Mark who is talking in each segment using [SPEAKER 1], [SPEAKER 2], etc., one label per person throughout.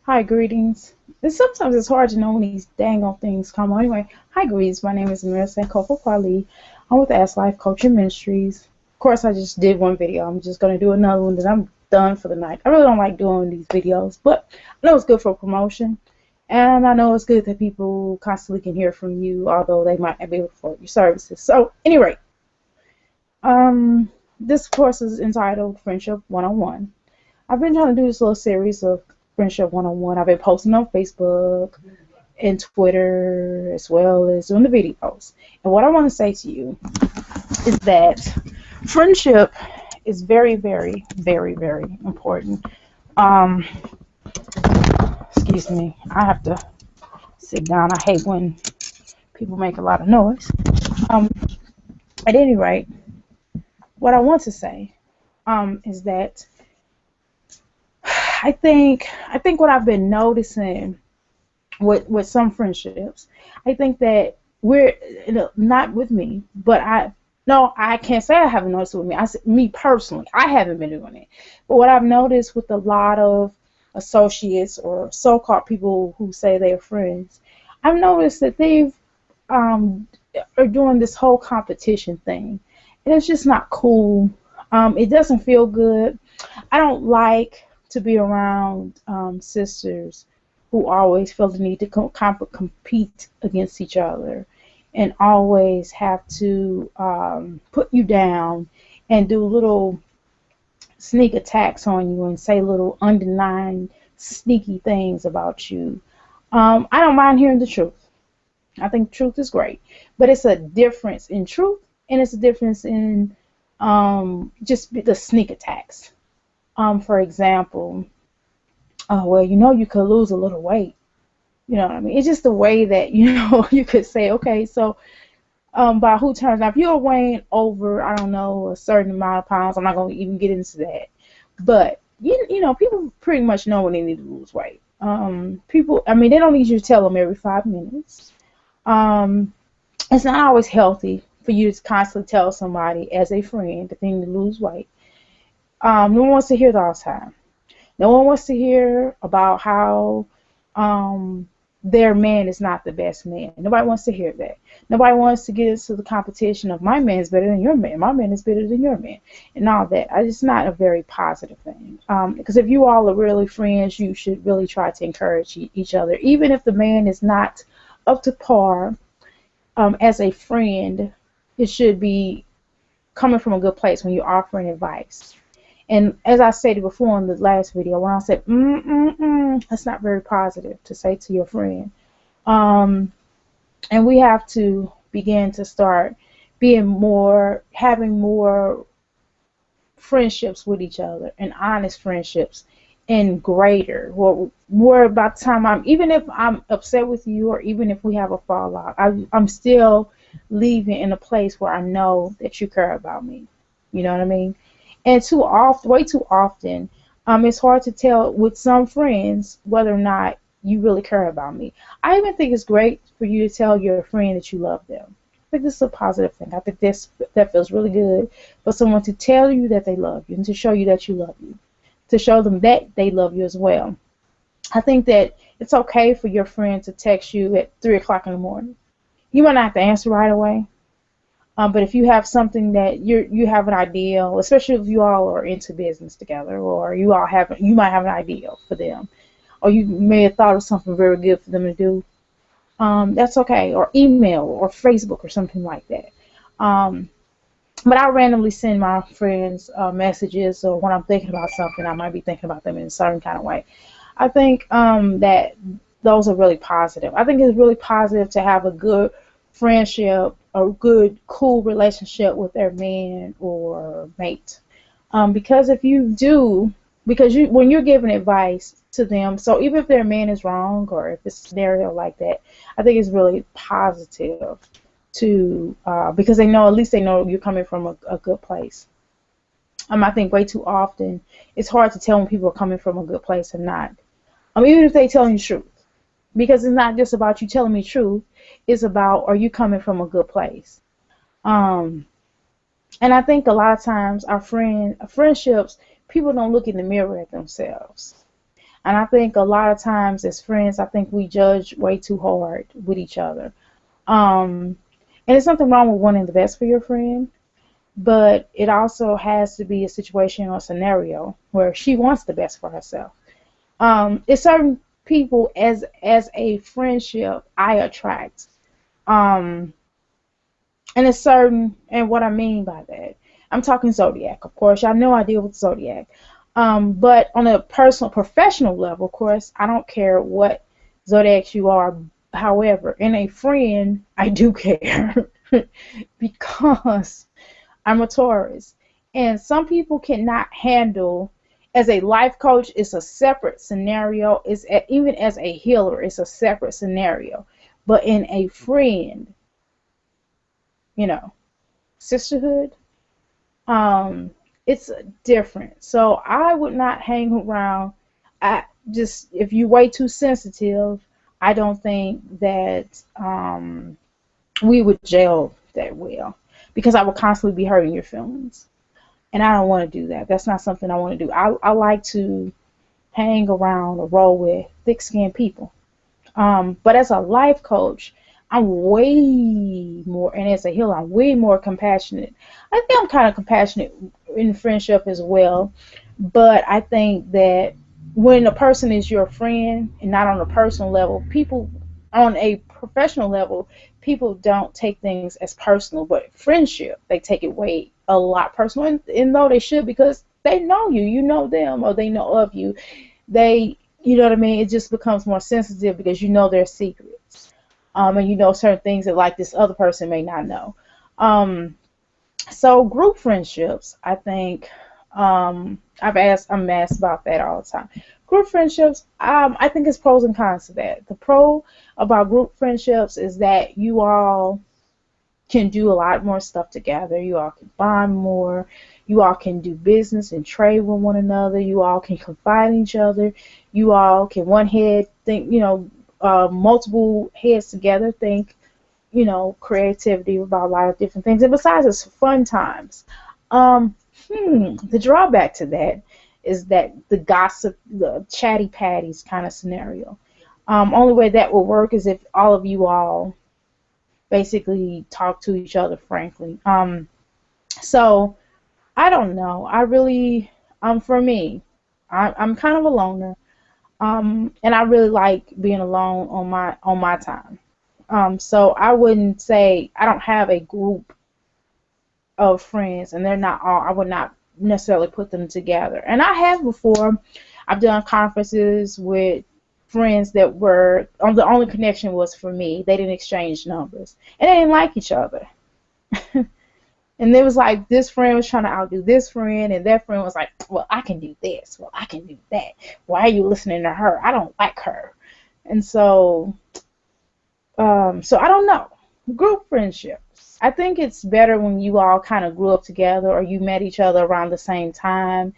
[SPEAKER 1] Hi, greetings. And sometimes it's hard to know when these dang old things come on. Anyway, hi, greetings. My name is Amira Sankofa Kwali. I'm with Ask Life Coaching Ministries. Of course, I just did one video. I'm just going to do another one, then I'm done for the night. I really don't like doing these videos, but I know it's good for promotion. And I know it's good that people constantly can hear from you, although they might not be able to afford your services. So, anyway, this course is entitled Friendship 101. I've been trying to do this little series of Friendship 101. I've been posting on Facebook and Twitter as well as doing the videos. And what I want to say to you is that friendship is very, very, very, very important. Um, Excuse me. I have to sit down. I hate when people make a lot of noise. Um, at any rate, what I want to say is that I think what I've been noticing with some friendships, I think that we're not with me, but I can't say I haven't noticed it with me. Me personally, I haven't been doing it. But what I've noticed with a lot of associates or so-called people who say they're friends, I've noticed that they've um, are doing this whole competition thing, and it's just not cool. It doesn't feel good. I don't like to be around sisters who always feel the need to compete against each other and always have to put you down and do little sneak attacks on you and say little undenying sneaky things about you. I don't mind hearing the truth. I think truth is great, but it's a difference in truth and it's a difference in just the sneak attacks. For example, well, you could lose a little weight. You know what I mean? It's just the way that, you could say, okay, so by who turns out, if you're weighing over, I don't know, a certain amount of pounds, I'm not going to even get into that. But, people pretty much know when they need to lose weight. People, I mean, they don't need you to tell them every 5 minutes. Um, it's not always healthy for you to constantly tell somebody as a friend that they need to lose weight. No one wants to hear that all the time. No one wants to hear about how their man is not the best man. Nobody wants to hear that. Nobody wants to get into the competition of my man is better than your man. My man is better than your man, and all that. It's not a very positive thing. Because if you all are really friends, you should really try to encourage each other, even if the man is not up to par. As a friend, it should be coming from a good place when you're offering advice. And as I stated before in the last video, when I said, that's not very positive to say to your friend. Um, and we have to begin to start having more friendships with each other and honest friendships and greater. Well, more about the time even if I'm upset with you or even if we have a fallout, I'm still leaving in a place where I know that you care about me. You know what I mean? And way too often, it's hard to tell with some friends whether or not you really care about me. I even think it's great for you to tell your friend that you love them. I think this is a positive thing. I think that feels really good for someone to tell you that they love you and to show you that you love you, to show them that they love you as well. I think that it's okay for your friend to text you at 3 o'clock in the morning. You might not have to answer right away. But if you have something that you have an ideal, especially if you all are into business together, or you might have an ideal for them, or you may have thought of something very good for them to do. That's okay, or email, or Facebook, or something like that. Um, but I randomly send my friends messages, or when I'm thinking about something, I might be thinking about them in a certain kind of way. I think that those are really positive. I think it's really positive to have a good friendship, a good, cool relationship with their man or mate. Because if you do, because when you're giving advice to them, so even if their man is wrong or if it's a scenario like that, I think it's really positive to because at least they know you're coming from a good place. I think way too often it's hard to tell when people are coming from a good place and not. Even if they tell you the truth, because it's not just about you telling me the truth. It's about, are you coming from a good place? Um, and I think a lot of times our friendships, people don't look in the mirror at themselves. And I think a lot of times as friends, I think we judge way too hard with each other. Um, and there's nothing wrong with wanting the best for your friend, but it also has to be a situation or scenario where she wants the best for herself. It's certain people as a friendship I attract. Um, and it's certain, and what I mean by that, I'm talking zodiac, of course. I know I deal with zodiac. But on a personal, professional level, of course, I don't care what zodiacs you are. However, in a friend, I do care because I'm a Taurus. And some people cannot handle, as a life coach, it's a separate scenario. Even as a healer, it's a separate scenario. But in a friend, you know, sisterhood, um, it's different. So I would not hang around. I just, if you're way too sensitive, I don't think that we would gel that well because I would constantly be hurting your feelings. And I don't want to do that. That's not something I want to do. I like to hang around or roll with thick skinned people. But as a life coach, I'm way more, and as a healer, I'm way more compassionate. I think I'm kind of compassionate in friendship as well. But I think that when a person is your friend and not on a personal level, people on a professional level, people don't take things as personal. But friendship, they take it way a lot personal, and though they should because they know you, you know them, or they know of you. You know what I mean? It just becomes more sensitive because you know their secrets. And you know certain things that like this other person may not know. Um, so group friendships, I think, I'm asked about that all the time. Group friendships, I think it's pros and cons to that. The pro about group friendships is that you all can do a lot more stuff together. You all can bond more. You all can do business and trade with one another. You all can confide in each other. You all can one head think, multiple heads together think, creativity about a lot of different things. And besides, it's fun times. The drawback to that is that the gossip, the chatty patties kind of scenario. Only way that will work is if all of you all basically talk to each other frankly. So I don't know. I really, for me, I'm kind of a loner, and I really like being alone on my time. So I wouldn't say I don't have a group of friends, and they're not all. I would not necessarily put them together. And I have before. I've done conferences with friends that were the only connection was for me. They didn't exchange numbers, and they didn't like each other. And it was like this friend was trying to outdo this friend, and that friend was like, "Well, I can do this. Well, I can do that. Why are you listening to her? I don't like her." And so I don't know. Group friendships. I think it's better when you all kind of grew up together or you met each other around the same time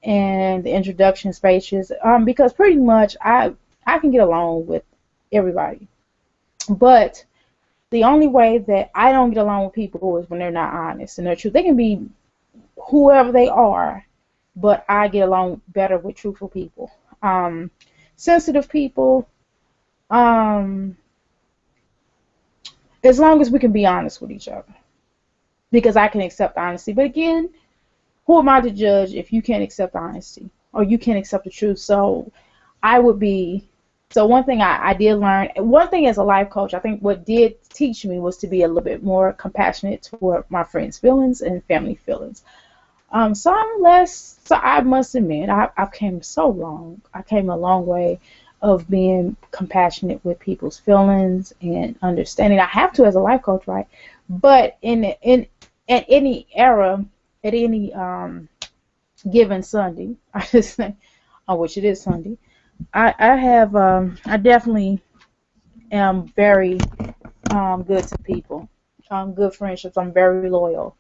[SPEAKER 1] and the introduction speeches. Because pretty much I can get along with everybody. But the only way that I don't get along with people is when they're not honest and they're true. They can be whoever they are, but I get along better with truthful people. Sensitive people, um, as long as we can be honest with each other, because I can accept honesty. But again, who am I to judge if you can't accept honesty or you can't accept the truth? So I would be. So one thing I did learn, one thing as a life coach, I think what did teach me was to be a little bit more compassionate toward my friends' feelings and family feelings. So I'm less. So I must admit, I've came so long. I came a long way of being compassionate with people's feelings and understanding. I have to as a life coach, right? But in at any era, at any given Sunday, I just think, on which it is Sunday, I definitely am very good to people, good friendships. I'm very loyal.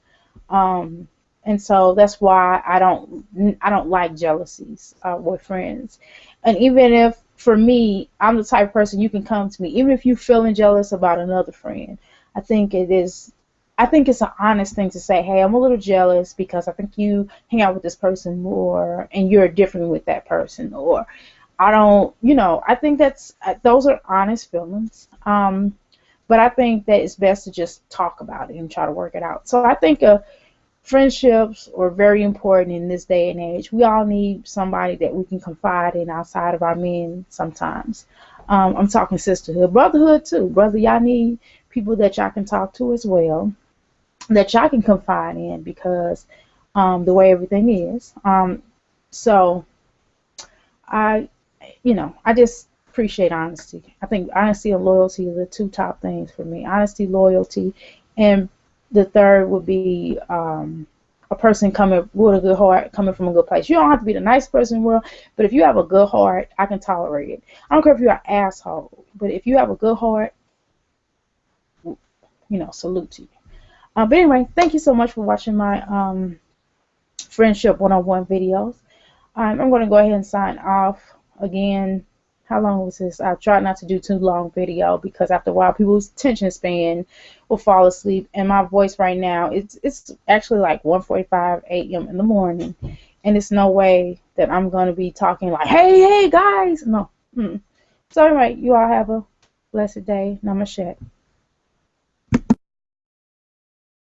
[SPEAKER 1] Um, and so that's why I don't like jealousies with friends. And even if for me, I'm the type of person you can come to me, even if you're feeling jealous about another friend. I think it is. I think it's an honest thing to say, hey, I'm a little jealous because I think you hang out with this person more and you're different with that person, or I don't, I think those are honest feelings. But I think that it's best to just talk about it and try to work it out. So I think friendships are very important in this day and age. We all need somebody that we can confide in outside of our men sometimes. I'm talking sisterhood, brotherhood too. Brother, y'all need people that y'all can talk to as well, that y'all can confide in because the way everything is. So I, I just appreciate honesty. I think honesty and loyalty are the two top things for me. Honesty, loyalty, and the third would be a person coming with a good heart, coming from a good place. You don't have to be the nice person in the world, but if you have a good heart, I can tolerate it. I don't care if you're an asshole, but if you have a good heart, salute to you. But anyway, thank you so much for watching my Friendship 101 videos. I'm going to go ahead and sign off again. How long was this? I tried not to do too long video because after a while people's attention span will fall asleep, and my voice right now it's actually like 1:45 a.m. in the morning, and it's no way that I'm going to be talking like, hey guys, no. So anyway, you all have a blessed day. Namaste.